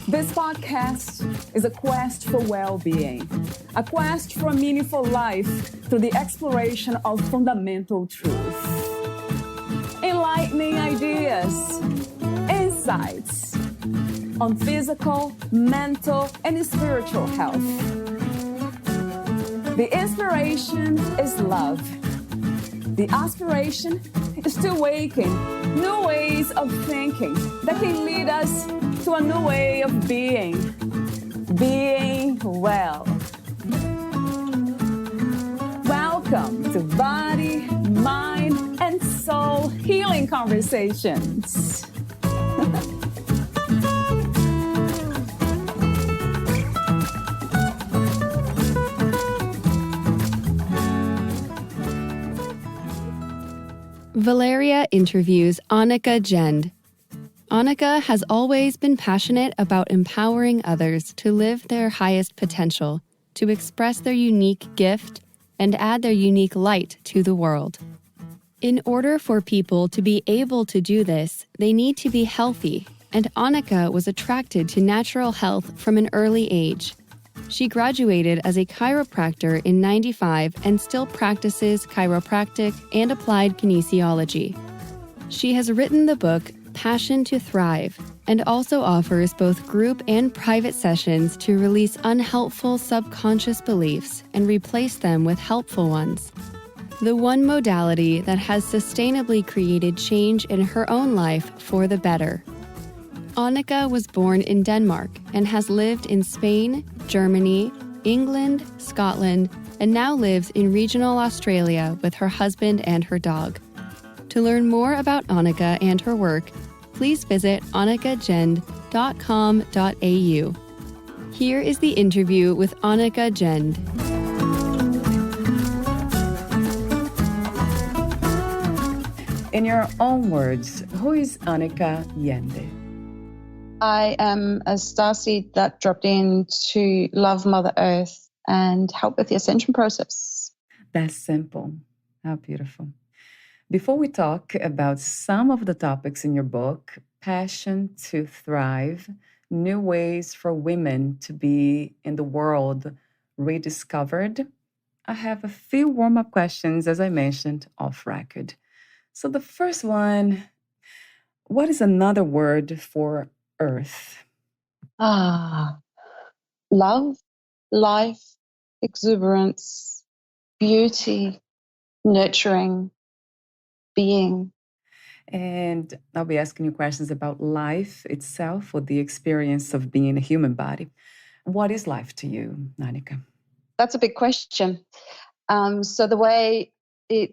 This podcast is a quest for well-being, a quest for a meaningful life through the exploration of fundamental truth. Enlightening ideas, insights on physical, mental, and spiritual health. The inspiration is love. The aspiration is to awaken new ways of thinking that can lead us to a new way of being well. Welcome to Body, Mind, and Soul Healing Conversations. Valeria interviews Annika Jend. Annika has always been passionate about empowering others to live their highest potential, to express their unique gift, and add their unique light to the world. In order for people to be able to do this, they need to be healthy, and Annika was attracted to natural health from an early age. She graduated as a chiropractor in '95 and still practices chiropractic and applied kinesiology. She has written the book Passion to Thrive and also offers both group and private sessions to release unhelpful subconscious beliefs and replace them with helpful ones. The one modality that has sustainably created change in her own life for the better. Annika was born in Denmark and has lived in Spain, Germany, England, Scotland, and now lives in regional Australia with her husband and her dog. To learn more about Annika and her work, please visit annikajend.com.au. Here is the interview with Annika Jend. In your own words, who is Annika Jend? I am a starseed that dropped in to love Mother Earth and help with the ascension process. That's simple. How beautiful. Before we talk about some of the topics in your book, Passion to Thrive, New Ways for Women to Be in the World Rediscovered, I have a few warm-up questions, as I mentioned, off record. So the first one, what is another word for Earth? Love, life, exuberance, beauty, nurturing, being. And I'll be asking you questions about life itself or the experience of being in a human body. What is life to you, Annika? That's a big question. So the way I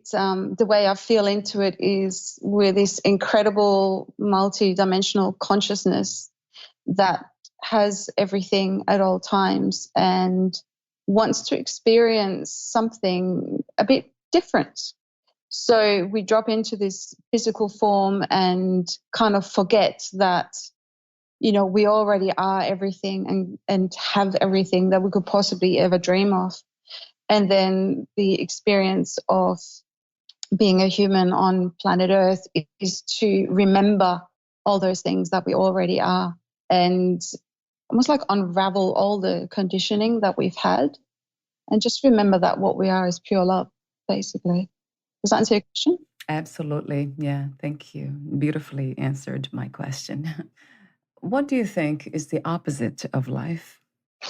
feel into it is with this incredible multi-dimensional consciousness that has everything at all times and wants to experience something a bit different. So we drop into this physical form and kind of forget that, we already are everything and have everything that we could possibly ever dream of. And then the experience of being a human on planet Earth is to remember all those things that we already are and almost like unravel all the conditioning that we've had and just remember that what we are is pure love, basically. Does that answer your question? Absolutely. Yeah, thank you. Beautifully answered my question. What do you think is the opposite of life?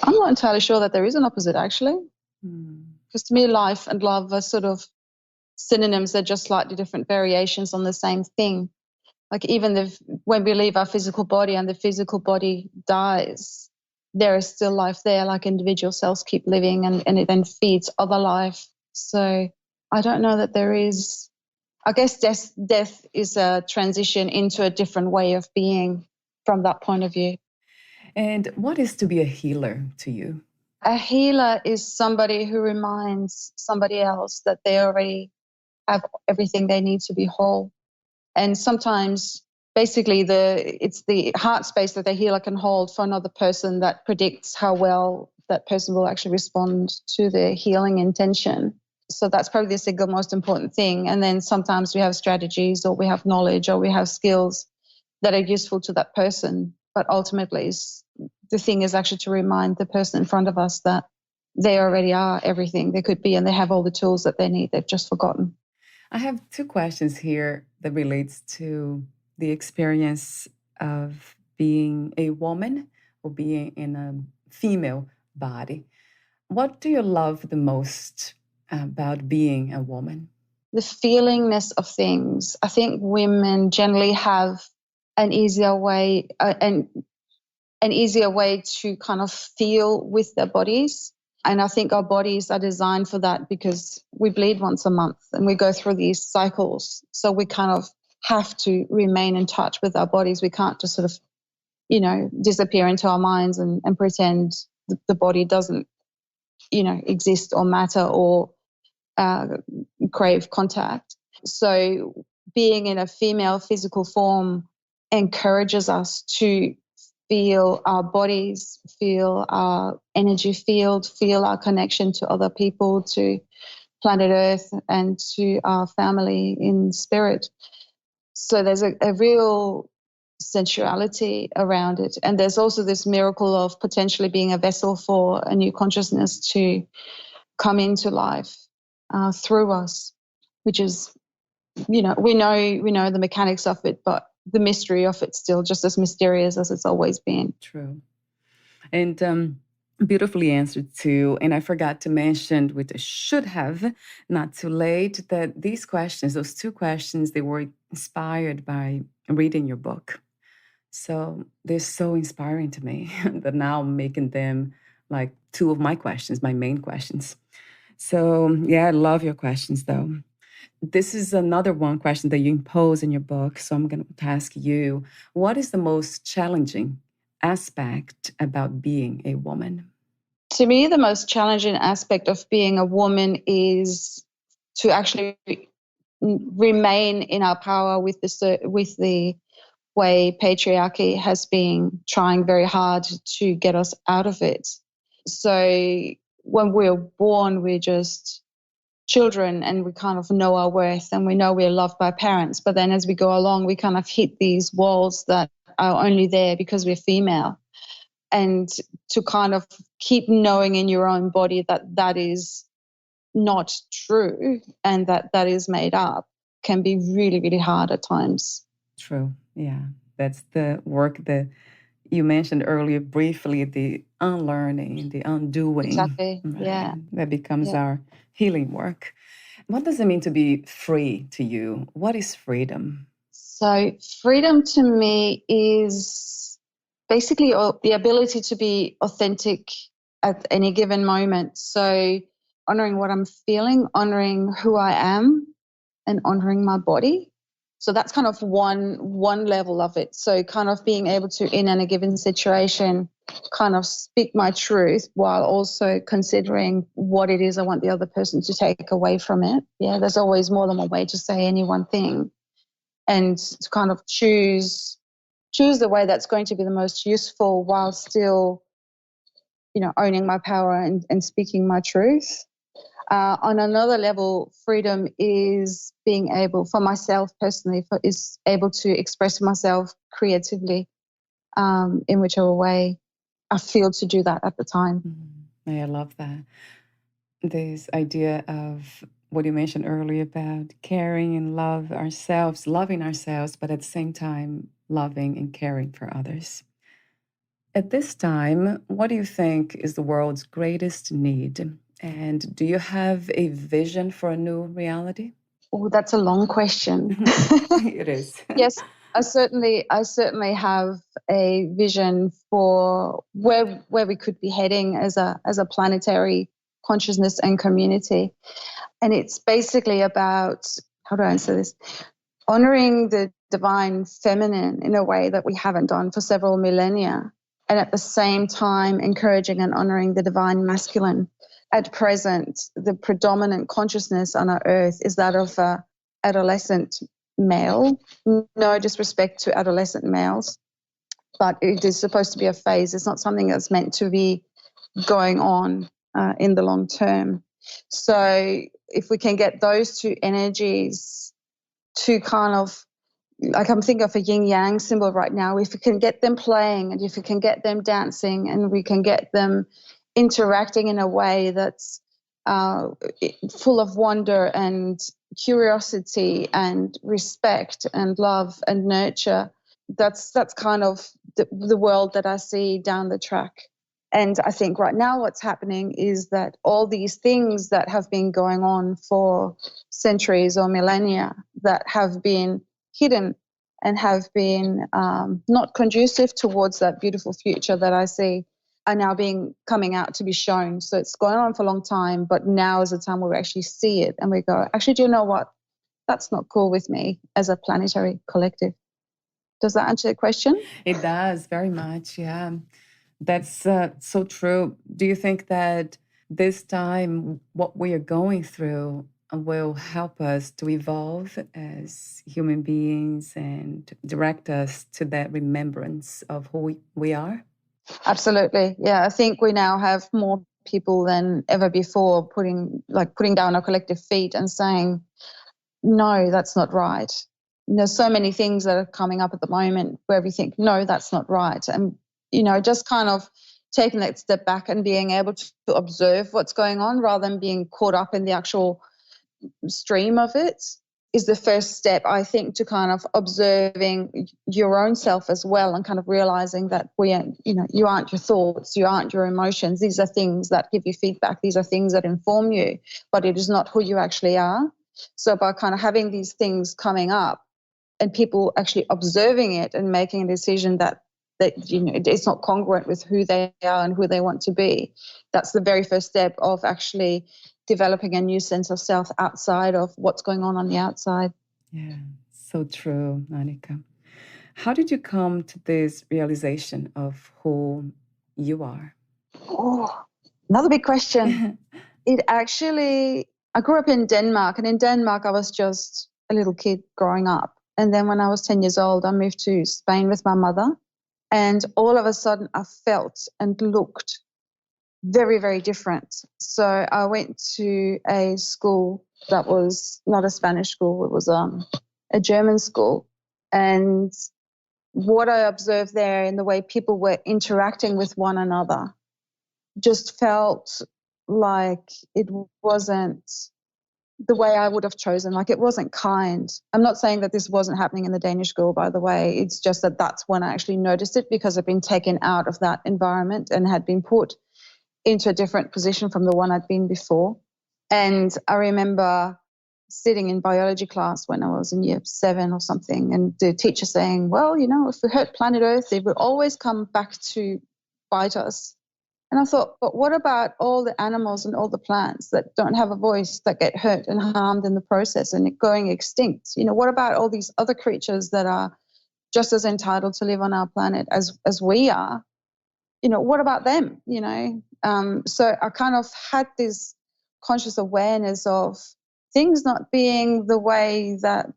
I'm not entirely sure that there is an opposite, actually. Because to me, life and love are sort of synonyms. They're just slightly different variations on the same thing. Like even when we leave our physical body and the physical body dies, there is still life there, like individual cells keep living and it then feeds other life. So I don't know that there is, I guess death is a transition into a different way of being from that point of view. And what is to be a healer to you? A healer is somebody who reminds somebody else that they already have everything they need to be whole. And sometimes basically it's the heart space that the healer can hold for another person that predicts how well that person will actually respond to the healing intention. So that's probably the single most important thing. And then sometimes we have strategies or we have knowledge or we have skills that are useful to that person. But ultimately, the thing is actually to remind the person in front of us that they already are everything they could be and they have all the tools that they need. They've just forgotten. I have two questions here that relates to the experience of being a woman or being in a female body. What do you love the most about being a woman? The feelingness of things. I think women generally have an easier way to kind of feel with their bodies. And I think our bodies are designed for that because we bleed once a month and we go through these cycles. So we kind of have to remain in touch with our bodies. We can't just sort of, disappear into our minds and pretend the body doesn't, exist or matter or crave contact. So being in a female physical form encourages us to feel our bodies, feel our energy field, feel our connection to other people, to planet Earth, and to our family in spirit. So there's a real sensuality around it. And there's also this miracle of potentially being a vessel for a new consciousness to come into life through us, which is, we know the mechanics of it, but the mystery of it's still just as mysterious as it's always been. True. And beautifully answered too. And I forgot to mention, which I should have, not too late, that these questions, those two questions, they were inspired by reading your book. So they're so inspiring to me that now I'm making them like two of my questions, my main questions. So yeah, I love your questions though. This is another one question that you impose in your book. So I'm going to ask you, what is the most challenging aspect about being a woman? To me, the most challenging aspect of being a woman is to actually remain in our power with the way patriarchy has been trying very hard to get us out of it. So when we're born, we're just children and we kind of know our worth and we know we're loved by parents. But then as we go along, we kind of hit these walls that are only there because we're female. And to kind of keep knowing in your own body that that is not true and that is made up can be really, really hard at times. True. Yeah. That's the work that you mentioned earlier briefly, the unlearning, the undoing. Exactly. Right? Yeah. That becomes our healing work. What does it mean to be free to you? What is freedom? So freedom to me is basically the ability to be authentic at any given moment. So honoring what I'm feeling, honoring who I am, and honoring my body. So that's kind of one level of it. So kind of being able to, in any given situation, kind of speak my truth while also considering what it is I want the other person to take away from it. Yeah, there's always more than one way to say any one thing. And to kind of choose the way that's going to be the most useful while still, owning my power and speaking my truth. On another level, freedom is being able, for myself personally, is able to express myself creatively in whichever way I feel to do that at the time. I love that. This idea of what you mentioned earlier about caring and loving ourselves, but at the same time, loving and caring for others. At this time, what do you think is the world's greatest need? And do you have a vision for a new reality? Oh, that's a long question. It is. Yes, I certainly have a vision for where we could be heading as a planetary consciousness and community. And it's basically about, how do I answer this? Honoring the divine feminine in a way that we haven't done for several millennia. And at the same time, encouraging and honoring the divine masculine. At present, the predominant consciousness on our earth is that of an adolescent male. No disrespect to adolescent males, but it is supposed to be a phase. It's not something that's meant to be going on in the long term. So if we can get those two energies to kind of, like I'm thinking of a yin yang symbol right now, if we can get them playing and if we can get them dancing and we can get them interacting in a way that's full of wonder and curiosity and respect and love and nurture, that's kind of the world that I see down the track. And I think right now what's happening is that all these things that have been going on for centuries or millennia that have been hidden and have been not conducive towards that beautiful future that I see are now coming out to be shown. So it's going on for a long time, but now is the time where we actually see it and we go, actually, do you know what? That's not cool with me as a planetary collective. Does that answer the question? It does very much. Yeah. That's so true. Do you think that this time, what we are going through will help us to evolve as human beings and direct us to that remembrance of who we are? Absolutely. Yeah, I think we now have more people than ever before putting down our collective feet and saying, no, that's not right. There's so many things that are coming up at the moment where we think, no, that's not right. And, just kind of taking that step back and being able to observe what's going on rather than being caught up in the actual stream of it is the first step, I think, to kind of observing your own self as well and kind of realizing that you aren't your thoughts, you aren't your emotions. These are things that give you feedback. These are things that inform you, but it is not who you actually are. So by kind of having these things coming up and people actually observing it and making a decision that it's not congruent with who they are and who they want to be, that's the very first step of actually developing a new sense of self outside of what's going on the outside. Yeah, so true, Annika. How did you come to this realization of who you are? Oh, another big question. I grew up in Denmark, and in Denmark I was just a little kid growing up. And then when I was 10 years old, I moved to Spain with my mother. And all of a sudden I felt and looked very, very different. So I went to a school that was not a Spanish school. It was a German school. And what I observed there in the way people were interacting with one another just felt like it wasn't the way I would have chosen. Like it wasn't kind. I'm not saying that this wasn't happening in the Danish school, by the way. It's just that that's when I actually noticed it because I'd been taken out of that environment and had been put into a different position from the one I'd been before. And I remember sitting in biology class when I was in year 7 or something, and the teacher saying, well, if we hurt planet Earth, it will always come back to bite us. And I thought, but what about all the animals and all the plants that don't have a voice, that get hurt and harmed in the process and going extinct? What about all these other creatures that are just as entitled to live on our planet as we are? What about them? So I kind of had this conscious awareness of things not being the way that,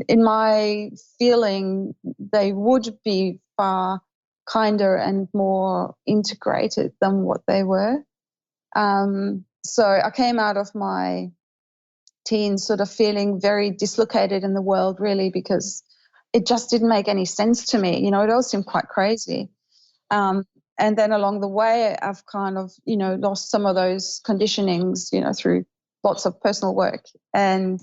in my feeling, they would be far kinder and more integrated than what they were. So I came out of my teens sort of feeling very dislocated in the world, really, because it just didn't make any sense to me. It all seemed quite crazy. And then along the way, I've kind of, lost some of those conditionings, through lots of personal work and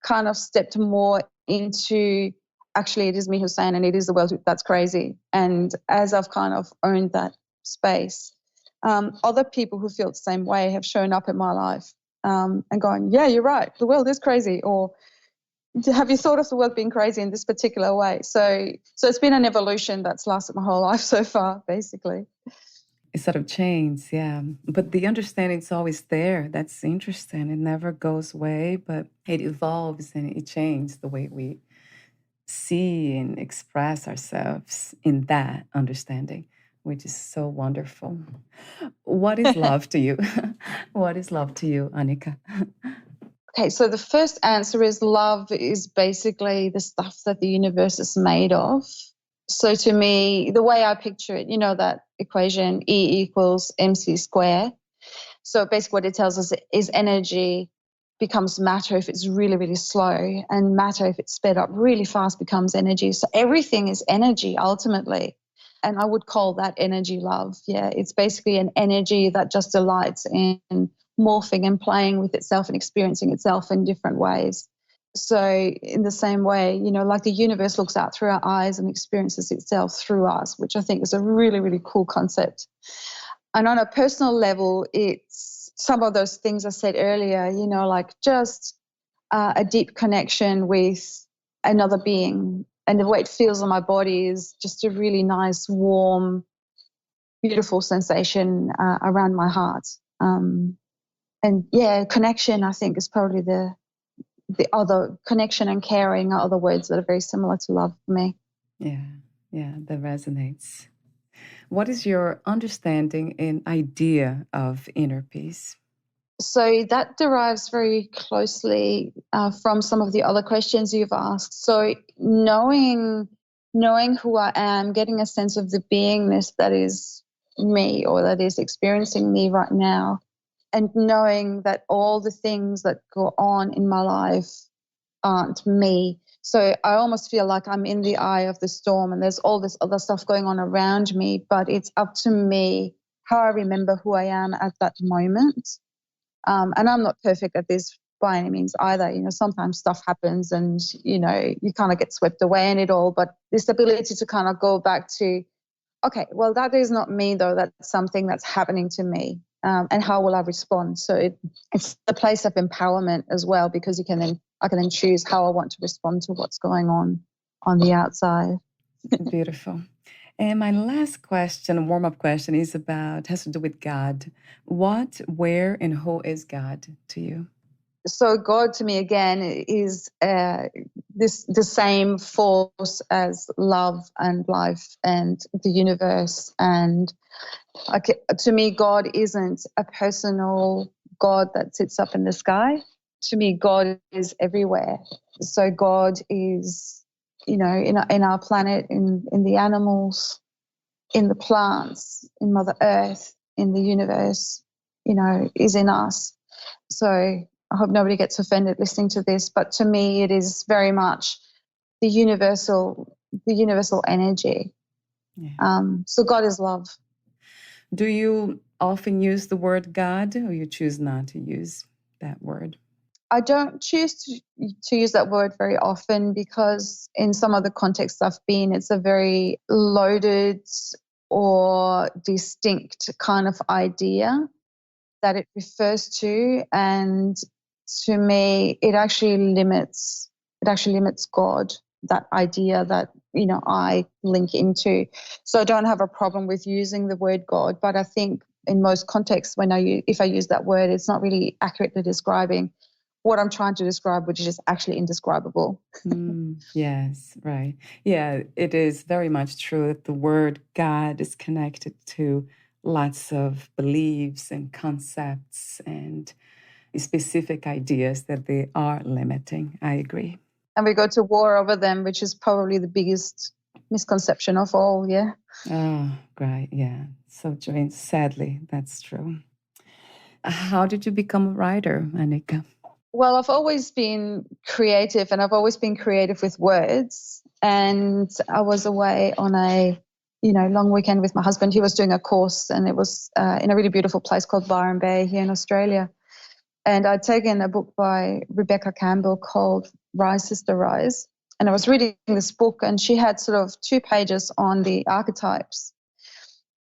kind of stepped more into, actually, it is me who's saying, and it is the world that's crazy. And as I've kind of owned that space, other people who feel the same way have shown up in my life and going, yeah, you're right, the world is crazy. Or have you thought of the world being crazy in this particular way? So it's been an evolution that's lasted my whole life so far, basically. It sort of changes, yeah. But the understanding's always there. That's interesting. It never goes away, but it evolves and it changes the way we see and express ourselves in that understanding, which is so wonderful. What is love to you? What is love to you, Annika? Okay, so the first answer is love is basically the stuff that the universe is made of. So to me, the way I picture it, that equation, E equals MC square. So basically what it tells us is energy becomes matter if it's really, really slow, and matter if it's sped up really fast becomes energy. So everything is energy ultimately. And I would call that energy love. Yeah, it's basically an energy that just delights in morphing and playing with itself and experiencing itself in different ways. So in the same way, like the universe looks out through our eyes and experiences itself through us, which I think is a really, really cool concept. And on a personal level, it's some of those things I said earlier, like just a deep connection with another being. And the way it feels on my body is just a really nice, warm, beautiful sensation around my heart. And yeah, connection, I think, is probably the other, connection and caring are other words that are very similar to love for me. Yeah, that resonates. What is your understanding and idea of inner peace? So that derives very closely from some of the other questions you've asked. So knowing who I am, getting a sense of the beingness that is me or that is experiencing me right now, and knowing that all the things that go on in my life aren't me. So I almost feel like I'm in the eye of the storm and there's all this other stuff going on around me, but it's up to me how I remember who I am at that moment. And I'm not perfect at this by any means either. Sometimes stuff happens and, you kind of get swept away in it all. But this ability to kind of go back to, okay, well, that is not me, though. That's something that's happening to me. And how will I respond? So it's a place of empowerment as well, because I can then choose how I want to respond to what's going on the outside. Beautiful. And my last question, warm-up question, has to do with God. What, where, and who is God to you? So God to me again is the same force as love and life and the universe. And to me, God isn't a personal God that sits up in the sky. To me, God is everywhere. So God is, in our planet, in the animals, in the plants, in Mother Earth, in the universe, is in us. So I hope nobody gets offended listening to this, but to me, it is very much the universal energy. Yeah. So God is love. Do you often use the word God, or you choose not to use that word? I don't choose to use that word very often, because in some of the contexts I've been, it's a very loaded or distinct kind of idea that it refers to, and to me it actually limits God, that idea that I link into. So I don't have a problem with using the word God, but I think in most contexts if I use that word, it's not really accurately describing what I'm trying to describe, which is actually indescribable. Yes, right. Yeah, it is very much true that the word God is connected to lots of beliefs and concepts and specific ideas that they are limiting. I agree. And we go to war over them, which is probably the biggest misconception of all, yeah. Oh, right. Yeah. So true. And sadly, that's true. How did you become a writer, Annika? Well, I've always been creative, and I've always been creative with words. And I was away on a, long weekend with my husband. He was doing a course, and it was in a really beautiful place called Byron Bay here in Australia. And I'd taken a book by Rebecca Campbell called Rise, Sister, Rise. And I was reading this book, and she had sort of 2 pages on the archetypes.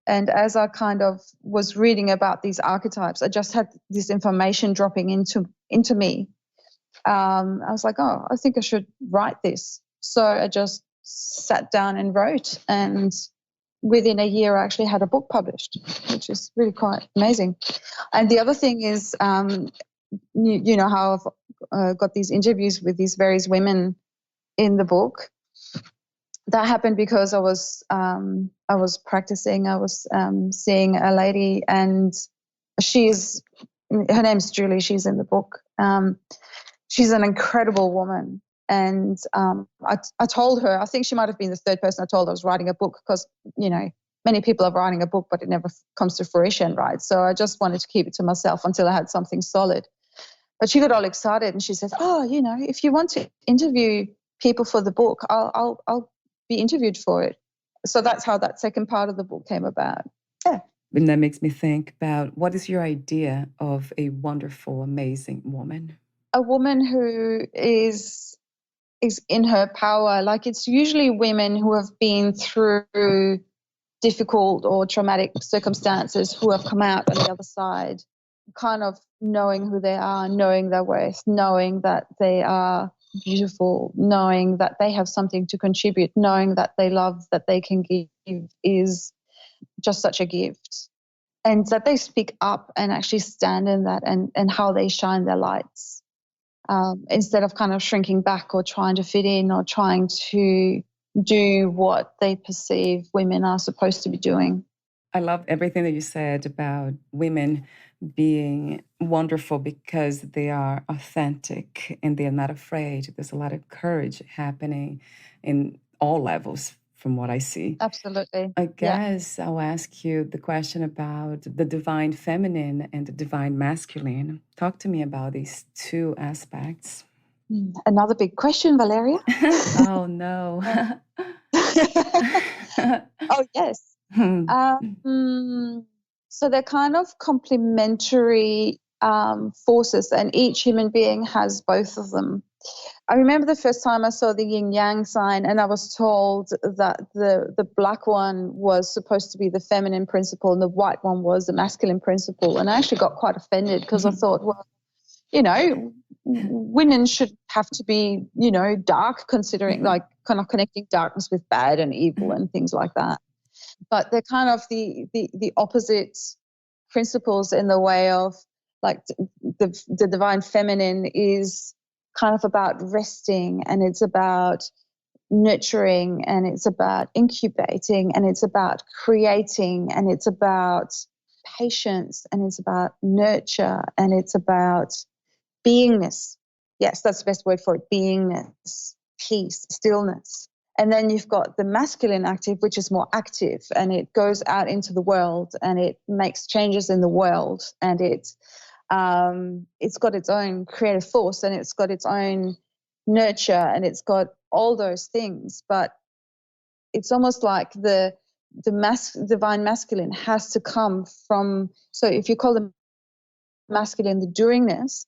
And as I kind of was reading about these archetypes, I just had this information dropping into me. I was like, oh, I think I should write this. So I just sat down and wrote. And within a year, I actually had a book published, which is really quite amazing. And the other thing is, you know how I've got these interviews with these various women in the book. That happened because I was practicing. I was seeing a lady, and her name's Julie. She's in the book. She's an incredible woman, and I told her. I think she might have been the third person I told I was writing a book, because many people are writing a book, but it never comes to fruition, right? So I just wanted to keep it to myself until I had something solid. But she got all excited and she says, "Oh, if you want to interview people for the book, I'll be interviewed for it." So that's how that second part of the book came about. Yeah. And that makes me think about, what is your idea of a wonderful, amazing woman? A woman who is in her power. Like, it's usually women who have been through difficult or traumatic circumstances who have come out on the other side, kind of knowing who they are, knowing their worth, knowing that they are beautiful, knowing that they have something to contribute, knowing that they love, that they can give is just such a gift. And that they speak up and actually stand in that, and how they shine their lights, instead of kind of shrinking back or trying to fit in or trying to do what they perceive women are supposed to be doing. I love everything that you said about women being wonderful because they are authentic and they're not afraid. There's a lot of courage happening in all levels from what I see. Absolutely. I Yeah. guess I'll ask you the question about the divine feminine and the divine masculine. Talk to me about these two aspects. Another big question, Valeria. Oh, no. Oh, yes. So they're kind of complementary forces, and each human being has both of them. I remember the first time I saw the yin yang sign, and I was told that the black one was supposed to be the feminine principle and the white one was the masculine principle. And I actually got quite offended because I thought, well, women should have to be, dark, considering like kind of connecting darkness with bad and evil and things like that. But they're kind of the opposite principles in the way of, like, the divine feminine is kind of about resting, and it's about nurturing, and it's about incubating, and it's about creating, and it's about patience, and it's about nurture, and it's about beingness. Yes, that's the best word for it. Beingness, peace, stillness. And then you've got the masculine active, which is more active, and it goes out into the world and it makes changes in the world, and it's got its own creative force, and it's got its own nurture, and it's got all those things. But it's almost like the divine masculine has to come from. So if you call the masculine the doingness,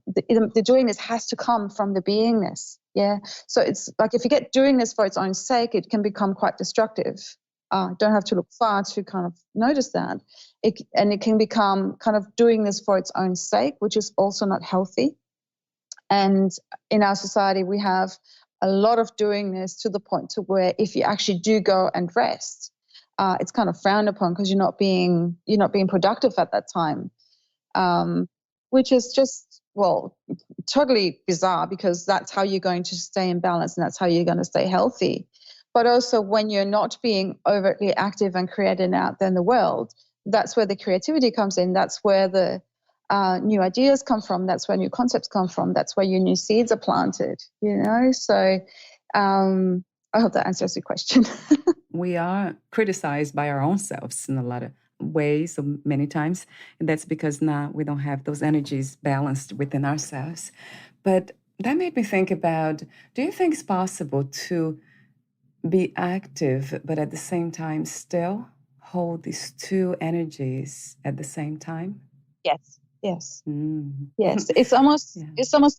the doingness has to come from the beingness. Yeah. So it's like, if you get doingness for its own sake, it can become quite destructive. Don't have to look far to kind of notice that. It can become kind of doingness for its own sake, which is also not healthy. And in our society, we have a lot of doingness to the point to where if you actually do go and rest, it's kind of frowned upon because you're not being productive at that time, which is just, well, totally bizarre, because that's how you're going to stay in balance and that's how you're going to stay healthy. But also, when you're not being overtly active and creating out there in the world, that's where the creativity comes in. That's where the new ideas come from. That's where new concepts come from. That's where your new seeds are planted, So I hope that answers your question. We are criticized by our own selves in a lot of ways, so many times. And that's because now we don't have those energies balanced within ourselves. But that made me think about, do you think it's possible to be active, but at the same time still hold these two energies at the same time? Yes. Yes. Yes. It's almost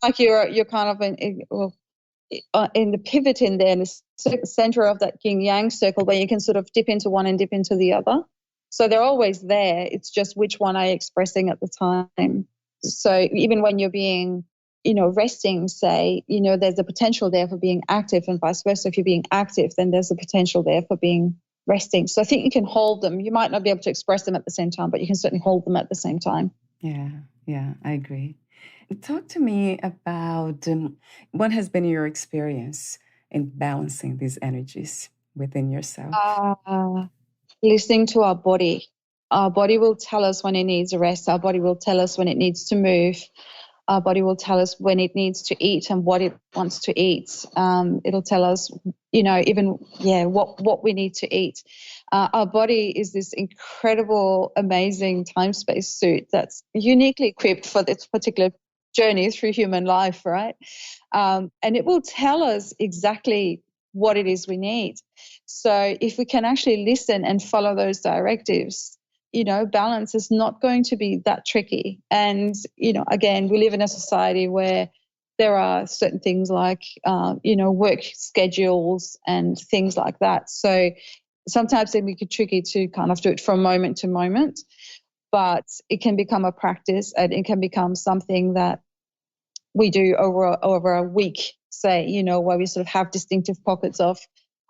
like you're kind of in the pivot in there, in the center of that yin yang circle, where you can sort of dip into one and dip into the other. So they're always there. It's just which one are you expressing at the time. So even when you're being, resting, say, there's a potential there for being active, and vice versa. If you're being active, then there's a potential there for being resting. So I think you can hold them. You might not be able to express them at the same time, but you can certainly hold them at the same time. Yeah, I agree. Talk to me about what has been your experience in balancing these energies within yourself. Listening to our body. Our body will tell us when it needs a rest. Our body will tell us when it needs to move. Our body will tell us when it needs to eat and what it wants to eat. It'll tell us, what we need to eat. Our body is this incredible, amazing time-space suit that's uniquely equipped for this particular journey through human life, right? And it will tell us exactly what it is we need. So if we can actually listen and follow those directives, balance is not going to be that tricky. And, again, we live in a society where there are certain things like, work schedules and things like that. So sometimes it can be tricky to kind of do it from moment to moment, but it can become a practice and it can become something that we do over a week, say, where we sort of have distinctive pockets of,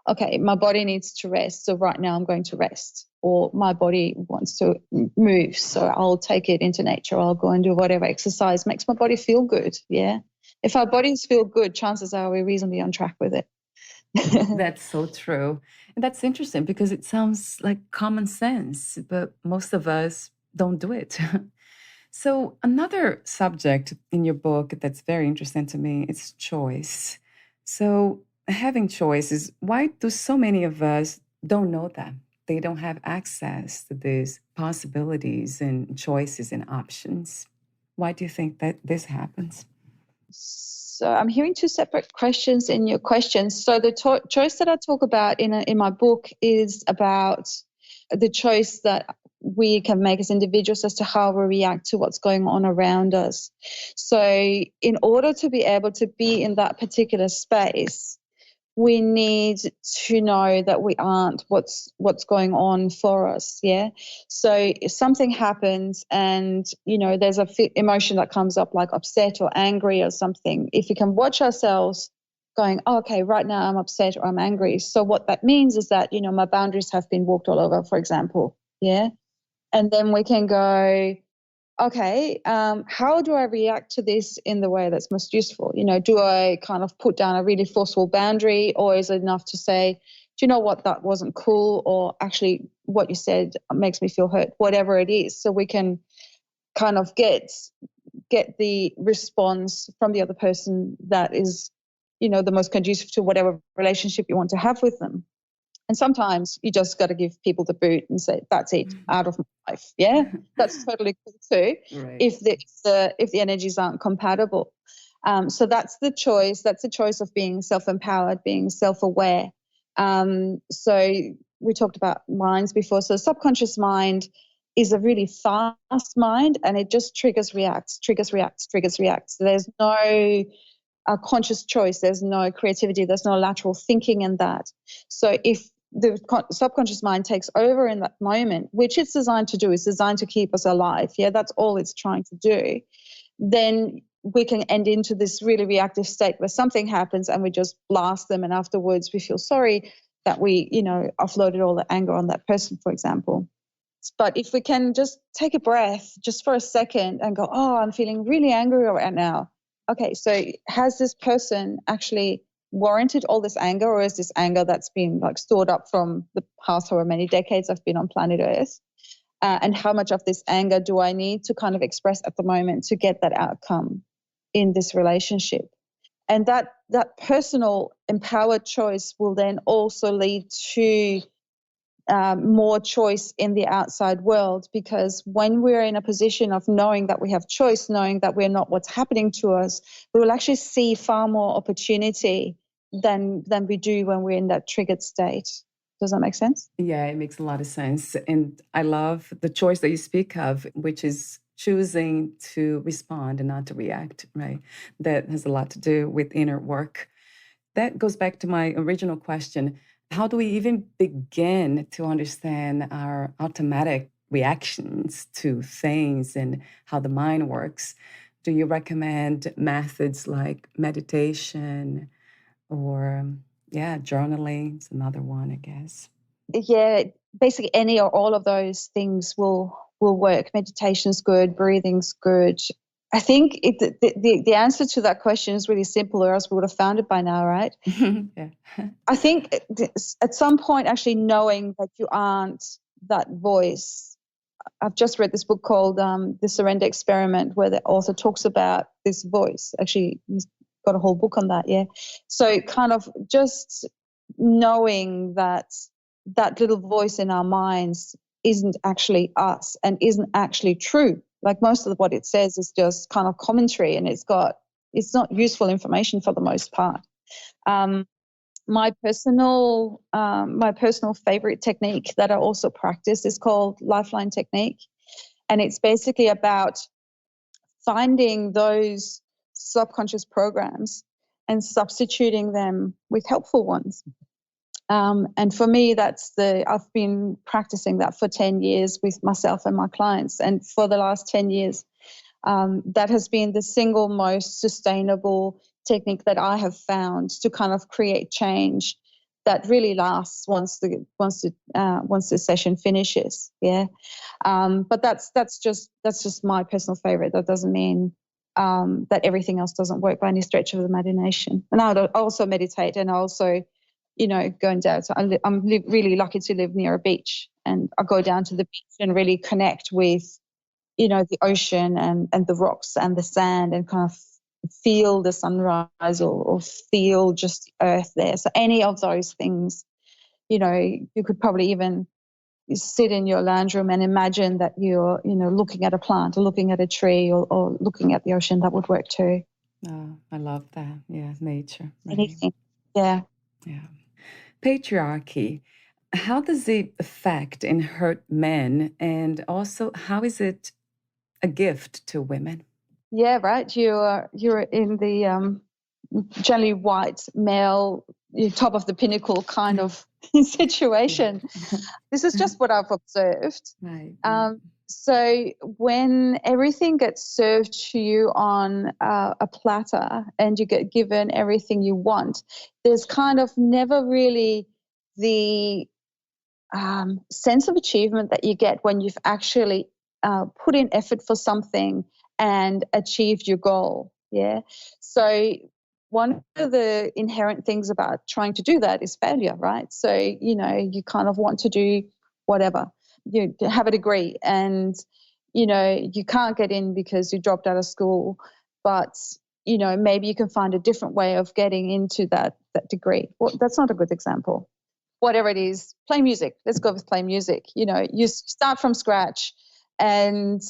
okay, my body needs to rest, so right now I'm going to rest. Or my body wants to move, so I'll take it into nature. I'll go and do whatever exercise makes my body feel good, yeah? If our bodies feel good, chances are we're reasonably on track with it. That's so true. And that's interesting because it sounds like common sense, but most of us don't do it. So another subject in your book that's very interesting to me is choice. So having choices, why do so many of us don't know that? They don't have access to these possibilities and choices and options. Why do you think that this happens? So I'm hearing two separate questions in your questions. So the choice that I talk about in my book is about the choice that we can make as individuals as to how we react to what's going on around us. So in order to be able to be in that particular space, we need to know that we aren't what's going on for us, yeah? So if something happens and, there's a emotion that comes up like upset or angry or something, if we can watch ourselves going, oh, okay, right now I'm upset or I'm angry. So what that means is that, my boundaries have been walked all over, for example, yeah? And then we can go, okay, how do I react to this in the way that's most useful? Do I kind of put down a really forceful boundary, or is it enough to say, do you know what, that wasn't cool, or actually what you said makes me feel hurt, whatever it is, so we can kind of get the response from the other person that is, the most conducive to whatever relationship you want to have with them. And sometimes you just got to give people the boot and say, that's it, out of my life. Yeah, that's totally cool too, Right. if the energies aren't compatible. So that's the choice. That's the choice of being self-empowered, being self-aware. So we talked about minds before. So subconscious mind is a really fast mind, and it just triggers, reacts. There's no conscious choice. There's no creativity. There's no lateral thinking in that. So if the subconscious mind takes over in that moment, which it's designed to do, it's designed to keep us alive. Yeah, that's all it's trying to do. Then we can end into this really reactive state where something happens and we just blast them, and afterwards we feel sorry that we, offloaded all the anger on that person, for example. But if we can just take a breath just for a second and go, oh, I'm feeling really angry right now. Okay, so has this person actually warranted all this anger, or is this anger that's been like stored up from the past however many decades I've been on planet Earth? And how much of this anger do I need to kind of express at the moment to get that outcome in this relationship? And that personal empowered choice will then also lead to more choice in the outside world, because when we're in a position of knowing that we have choice, knowing that we're not what's happening to us, we will actually see far more opportunity than we do when we're in that triggered state. Does that make sense? Yeah, it makes a lot of sense. And I love the choice that you speak of, which is choosing to respond and not to react, right? That has a lot to do with inner work. That goes back to my original question. How do we even begin to understand our automatic reactions to things and how the mind works? Do you recommend methods like meditation or, journaling? It's another one, I guess. Yeah, basically any or all of those things will work. Meditation's good, breathing's good. I think the answer to that question is really simple, or else we would have found it by now, right? Yeah. I think at some point, actually knowing that you aren't that voice I've just read this book called The Surrender Experiment, where the author talks about this voice. Actually, he's got a whole book on that, yeah. So kind of just knowing that that little voice in our minds isn't actually us and isn't actually true. Like most of what it says is just kind of commentary, and it's not useful information for the most part. My personal favorite technique that I also practice is called Lifeline technique, and it's basically about finding those subconscious programs and substituting them with helpful ones. And for me, I've been practicing that for 10 years with myself and my clients, and for the last 10 years, that has been the single most sustainable technique that I have found to kind of create change that really lasts once the session finishes. Yeah, but that's just my personal favorite. That doesn't mean that everything else doesn't work by any stretch of the imagination. And I also meditate, and I also, going down. So I'm really lucky to live near a beach, and I go down to the beach and really connect with the ocean and the rocks and the sand, and kind of feel the sunrise or feel just the earth there. So any of those things, you could probably even sit in your lounge room and imagine that you're, looking at a plant or looking at a tree or looking at the ocean. That would work too. Oh, I love that. Yeah, nature. Right. Anything. Yeah. Yeah. Patriarchy. How does it affect and hurt men? And also, how is it a gift to women? Yeah, right. You're in the generally white male, top of the pinnacle kind of situation. This is just what I've observed. Right. So when everything gets served to you on a platter and you get given everything you want, there's kind of never really the sense of achievement that you get when you've actually put in effort for something and achieved your goal. Yeah. So one of the inherent things about trying to do that is failure, right? So, you kind of want to do whatever, you have a degree, and, you can't get in because you dropped out of school, but, maybe you can find a different way of getting into that degree. Well, that's not a good example. Whatever it is, play music. Let's go with play music. You start from scratch, and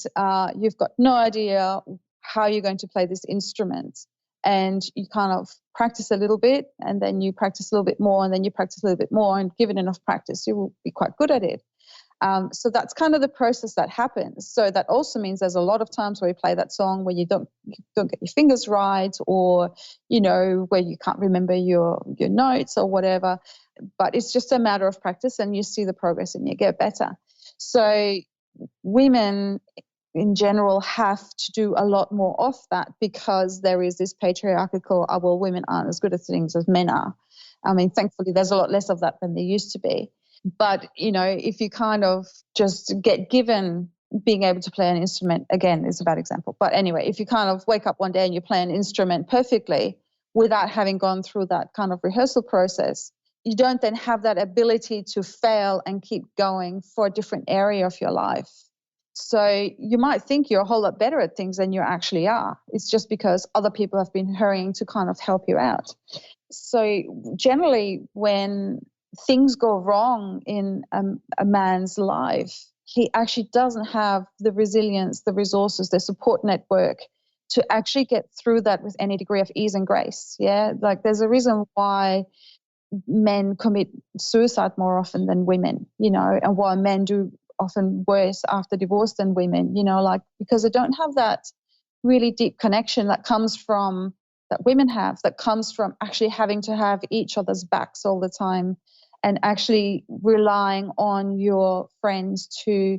you've got no idea how you're going to play this instrument. And you kind of practice a little bit, and then you practice a little bit more, and then you practice a little bit more, and given enough practice, you will be quite good at it. So that's kind of the process that happens. So that also means there's a lot of times where you play that song where you don't get your fingers right, or, where you can't remember your notes or whatever. But it's just a matter of practice, and you see the progress and you get better. So women in general have to do a lot more of that, because there is this patriarchal, well, women aren't as good at things as men are. I mean, thankfully, there's a lot less of that than there used to be. But, if you kind of just get given being able to play an instrument, again, is a bad example. But anyway, if you kind of wake up one day and you play an instrument perfectly without having gone through that kind of rehearsal process, you don't then have that ability to fail and keep going for a different area of your life. So you might think you're a whole lot better at things than you actually are. It's just because other people have been hurrying to kind of help you out. So generally, when things go wrong in a man's life, he actually doesn't have the resilience, the resources, the support network to actually get through that with any degree of ease and grace. Yeah, like there's a reason why men commit suicide more often than women, and why men do often worse after divorce than women, because they don't have that really deep connection that women have, that comes from actually having to have each other's backs all the time, and actually relying on your friends to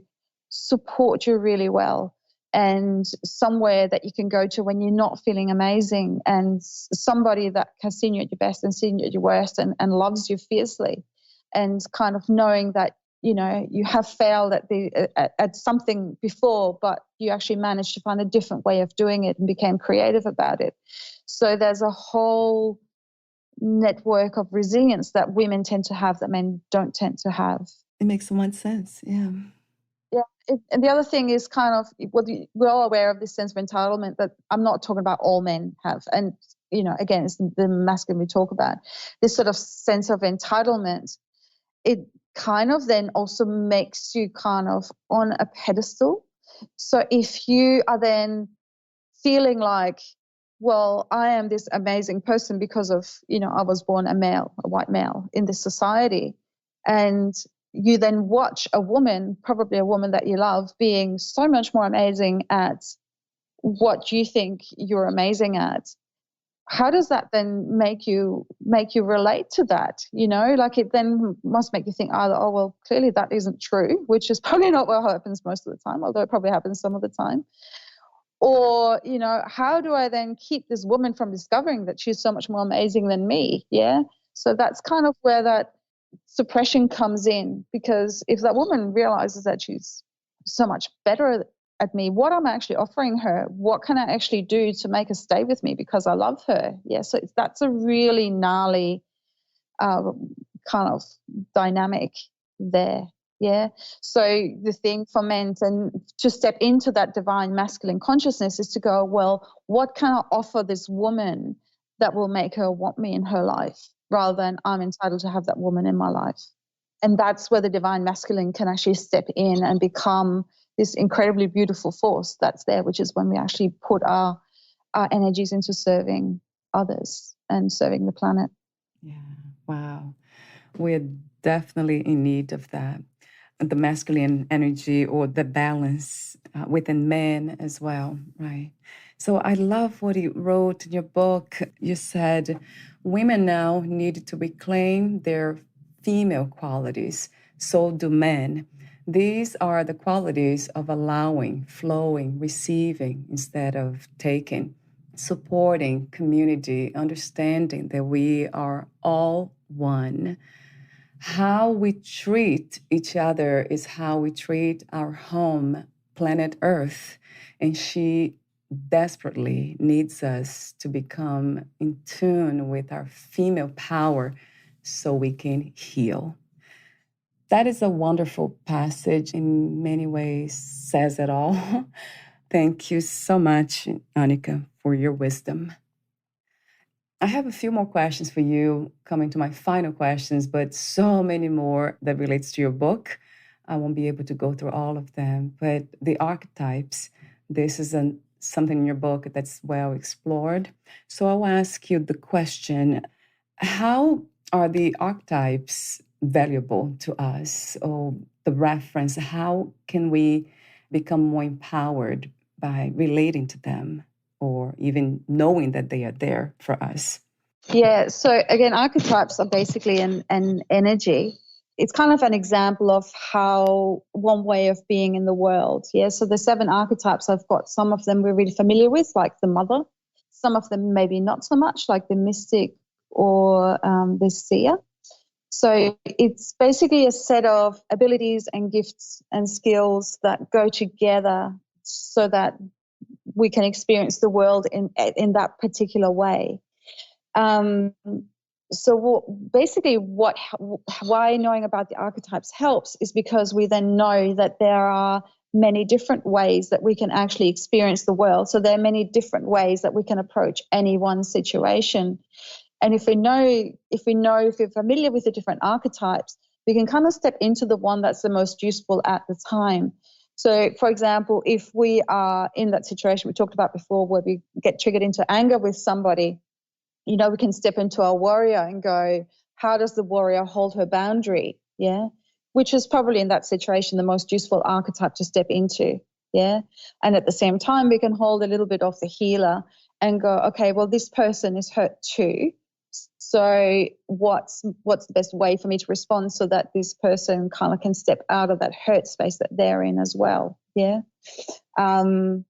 support you really well, and somewhere that you can go to when you're not feeling amazing, and somebody that has seen you at your best and seen you at your worst, and loves you fiercely, and kind of knowing that, you have failed at something before, but you actually managed to find a different way of doing it and became creative about it. So there's a whole network of resilience that women tend to have that men don't tend to have. It makes so much sense. Yeah. Yeah, and the other thing is kind of, we're all aware of this sense of entitlement that I'm not talking about all men have. And, again, it's the masculine we talk about. This sort of sense of entitlement, it kind of then also makes you kind of on a pedestal. So if you are then feeling like, well, I am this amazing person because of, I was born a white male in this society, and you then watch a woman, probably a woman that you love, being so much more amazing at what you think you're amazing at. How does that then make you relate to that? Like, it then must make you think either, oh, well, clearly that isn't true, which is probably not what happens most of the time, although it probably happens some of the time. Or, how do I then keep this woman from discovering that she's so much more amazing than me? Yeah. So that's kind of where that suppression comes in, because if that woman realizes that she's so much better at me, what I'm actually offering her, what can I actually do to make her stay with me because I love her? Yeah. So that's a really gnarly kind of dynamic there. Yeah. So the thing for men to step into that divine masculine consciousness is to go, well, what can I offer this woman that will make her want me in her life, rather than I'm entitled to have that woman in my life? And that's where the divine masculine can actually step in and become this incredibly beautiful force that's there, which is when we actually put our energies into serving others and serving the planet. Yeah. Wow. We're definitely in need of that. The masculine energy, or the balance within men as well, right? So I love what you wrote in your book. You said women now need to reclaim their female qualities. So do men. These are the qualities of allowing, flowing, receiving instead of taking, supporting community, understanding that we are all one. How we treat each other is how we treat our home, planet Earth. And she desperately needs us to become in tune with our female power so we can heal. That is a wonderful passage, in many ways says it all. Thank you so much, Annika, for your wisdom. I have a few more questions for you, coming to my final questions, but so many more that relates to your book. I won't be able to go through all of them, but the archetypes, this is something in your book that's well explored. So I'll ask you the question, how are the archetypes valuable to us, or the reference? How can we become more empowered by relating to them, or even knowing that they are there for us? Yeah, so again, archetypes are basically an energy. It's kind of an example of how one way of being in the world. Yeah, so the 7 archetypes, I've got some of them we're really familiar with, like the mother. Some of them maybe not so much, like the mystic or the seer. So it's basically a set of abilities and gifts and skills that go together so that we can experience the world in that particular way. So why knowing about the archetypes helps is because we then know that there are many different ways that we can actually experience the world. So there are many different ways that we can approach any one situation. And if we're familiar with the different archetypes, we can kind of step into the one that's the most useful at the time. So, for example, if we are in that situation we talked about before where we get triggered into anger with somebody, we can step into our warrior and go, how does the warrior hold her boundary? Yeah. Which is probably in that situation the most useful archetype to step into. Yeah. And at the same time, we can hold a little bit of the healer and go, okay, well, this person is hurt too. So what's the best way for me to respond so that this person kind of can step out of that hurt space that they're in as well? Yeah. And,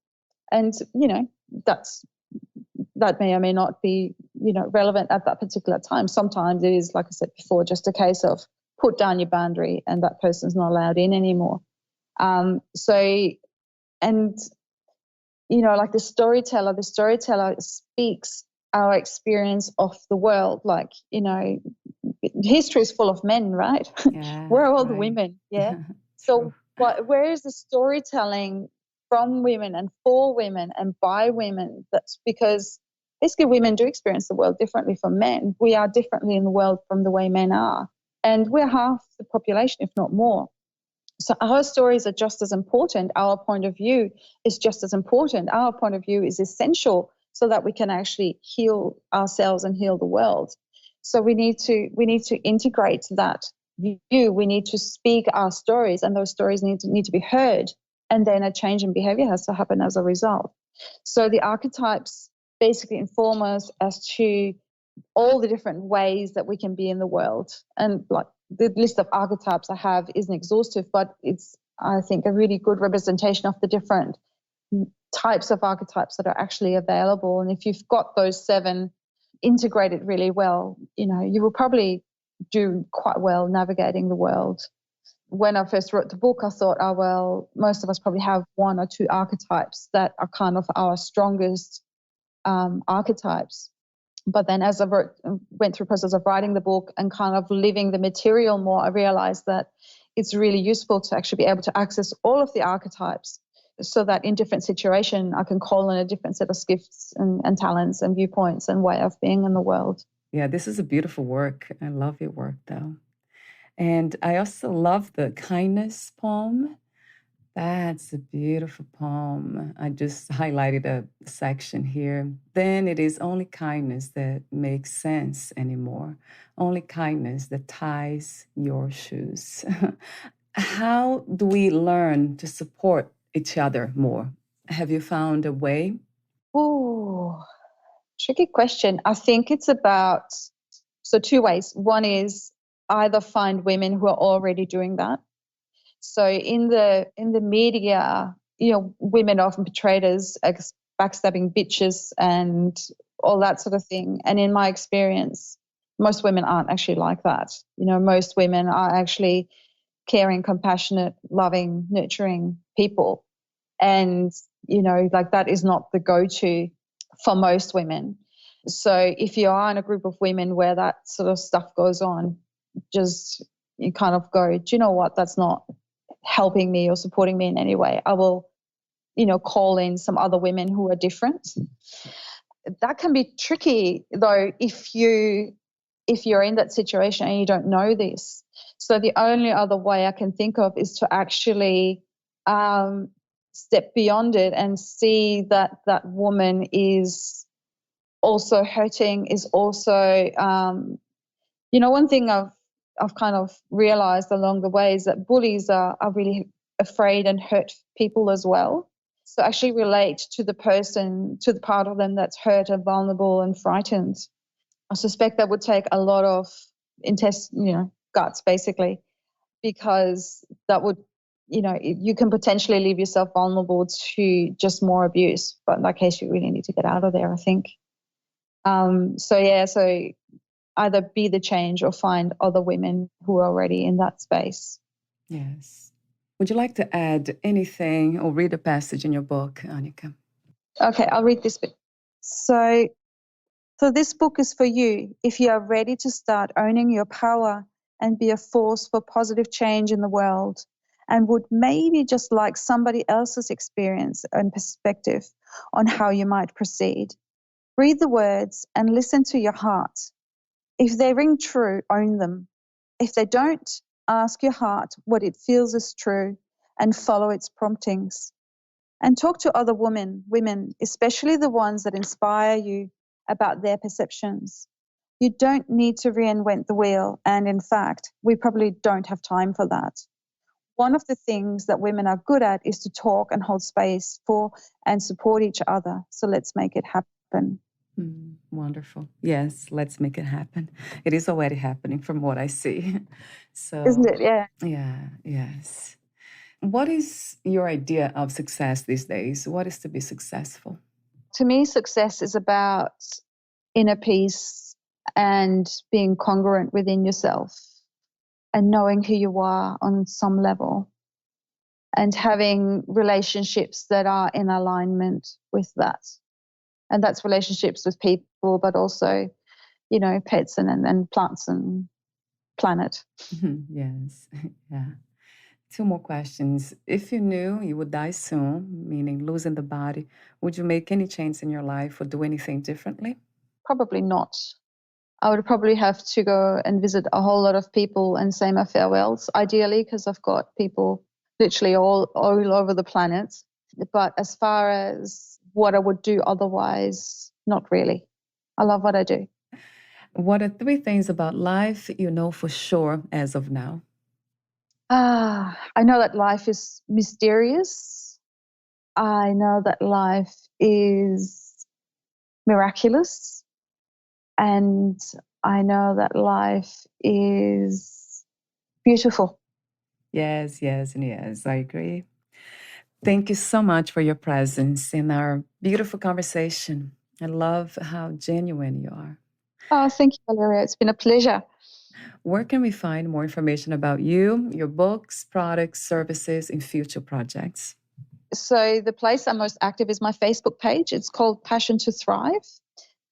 that may or may not be, relevant at that particular time. Sometimes it is, like I said before, just a case of put down your boundary and that person's not allowed in anymore. Like the storyteller speaks our experience of the world. Like, history is full of men, right? Yeah, Where are all the right. women? Yeah. So Where is the storytelling from women and for women and by women? That's because basically women do experience the world differently from men. We are differently in the world from the way men are. And we're half the population, if not more. So our stories are just as important. Our point of view is just as important. Our point of view is essential so that we can actually heal ourselves and heal the world. So we need to integrate that view. We need to speak our stories, and those stories need to be heard. And then a change in behavior has to happen as a result. So the archetypes basically inform us as to all the different ways that we can be in the world. And like the list of archetypes I have isn't exhaustive, but it's, I think, a really good representation of the different types of archetypes that are actually available. And if you've got those 7 integrated really well, you will probably do quite well navigating the world. When I first wrote the book, I thought, oh, well, most of us probably have 1 or 2 archetypes that are kind of our strongest archetypes. But then as I went through the process of writing the book and kind of living the material more, I realized that it's really useful to actually be able to access all of the archetypes so that in different situations I can call in a different set of gifts and talents and viewpoints and way of being in the world. Yeah, this is a beautiful work. I love your work, though. And I also love the kindness poem. That's a beautiful poem. I just highlighted a section here. Then it is only kindness that makes sense anymore. Only kindness that ties your shoes. How do we learn to support each other more? Have you found a way? Oh, tricky question. I think it's about, 2 ways. One is either find women who are already doing that. So in the media, women are often portrayed as backstabbing bitches and all that sort of thing. And in my experience, most women aren't actually like that. Most women are actually caring, compassionate, loving, nurturing people. And, like that is not the go-to for most women. So if you are in a group of women where that sort of stuff goes on, just you kind of go, do you know what? That's not helping me or supporting me in any way. I will, call in some other women who are different. That can be tricky though if you're in that situation and you don't know this. So the only other way I can think of is to actually step beyond it and see that that woman is also hurting, is also, one thing I've kind of realized along the way is that bullies are really afraid and hurt people as well. So actually relate to the person, to the part of them that's hurt and vulnerable and frightened. I suspect that would take a lot of guts basically, because that would, you can potentially leave yourself vulnerable to just more abuse. But in that case, you really need to get out of there, I think. So either be the change or find other women who are already in that space. Yes. Would you like to add anything or read a passage in your book, Annika? Okay, I'll read this bit. So this book is for you if you are ready to start owning your power and be a force for positive change in the world, and would maybe just like somebody else's experience and perspective on how you might proceed. Read the words and listen to your heart. If they ring true, own them. If they don't, ask your heart what it feels is true and follow its promptings. And talk to other women, especially the ones that inspire you, about their perceptions. You don't need to reinvent the wheel, and in fact, we probably don't have time for that. One of the things that women are good at is to talk and hold space for and support each other. So let's make it happen. Wonderful. Yes, let's make it happen. It is already happening from what I see. So, isn't it? Yeah. Yeah, yes. What is your idea of success these days? What is to be successful? To me, success is about inner peace and being congruent within yourself and knowing who you are on some level and having relationships that are in alignment with that. And that's relationships with people, but also, pets and plants and planet. Yes, yeah. Two more questions. If you knew you would die soon, meaning losing the body, would you make any change in your life or do anything differently? Probably not. I would probably have to go and visit a whole lot of people and say my farewells, ideally, because I've got people literally all over the planet. But as far as what I would do otherwise, not really. I love what I do. What are three things about life you know for sure as of now? I know that life is mysterious. I know that life is miraculous. And I know that life is beautiful. Yes, yes, and yes, I agree. Thank you so much for your presence in our beautiful conversation. I love how genuine you are. Oh, thank you, Valeria. It's been a pleasure. Where can we find more information about you, your books, products, services, and future projects? So the place I'm most active is my Facebook page. It's called Passion to Thrive.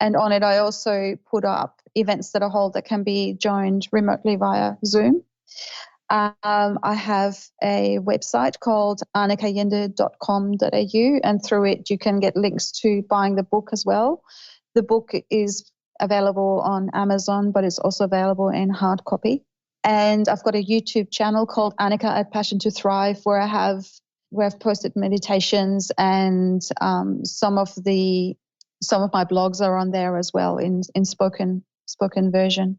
And on it, I also put up events that I hold that can be joined remotely via Zoom. I have a website called arnikayende.com.au, and through it you can get links to buying the book as well. The book is available on Amazon, but it's also available in hard copy. And I've got a YouTube channel called Annika at Passion to Thrive, where I've posted meditations, and some of my blogs are on there as well in spoken version.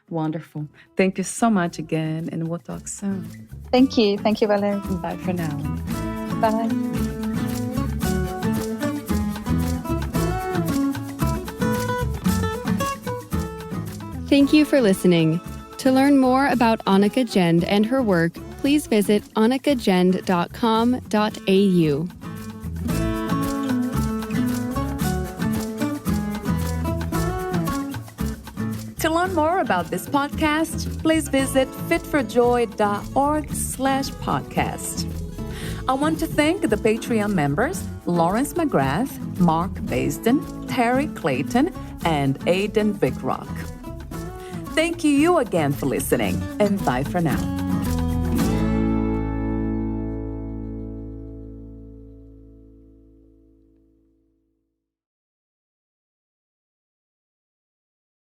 Wonderful. Thank you so much again, and we'll talk soon. Thank you. Thank you, Valeria. Bye for now. Bye. Thank you for listening. To learn more about Annika Jend and her work, please visit annikajend.com.au. To learn more about this podcast, please visit fitforjoy.org/podcast. I want to thank the Patreon members, Lawrence McGrath, Mark Basden, Terry Clayton, and Aidan Vickrock. Thank you again for listening, and bye for now.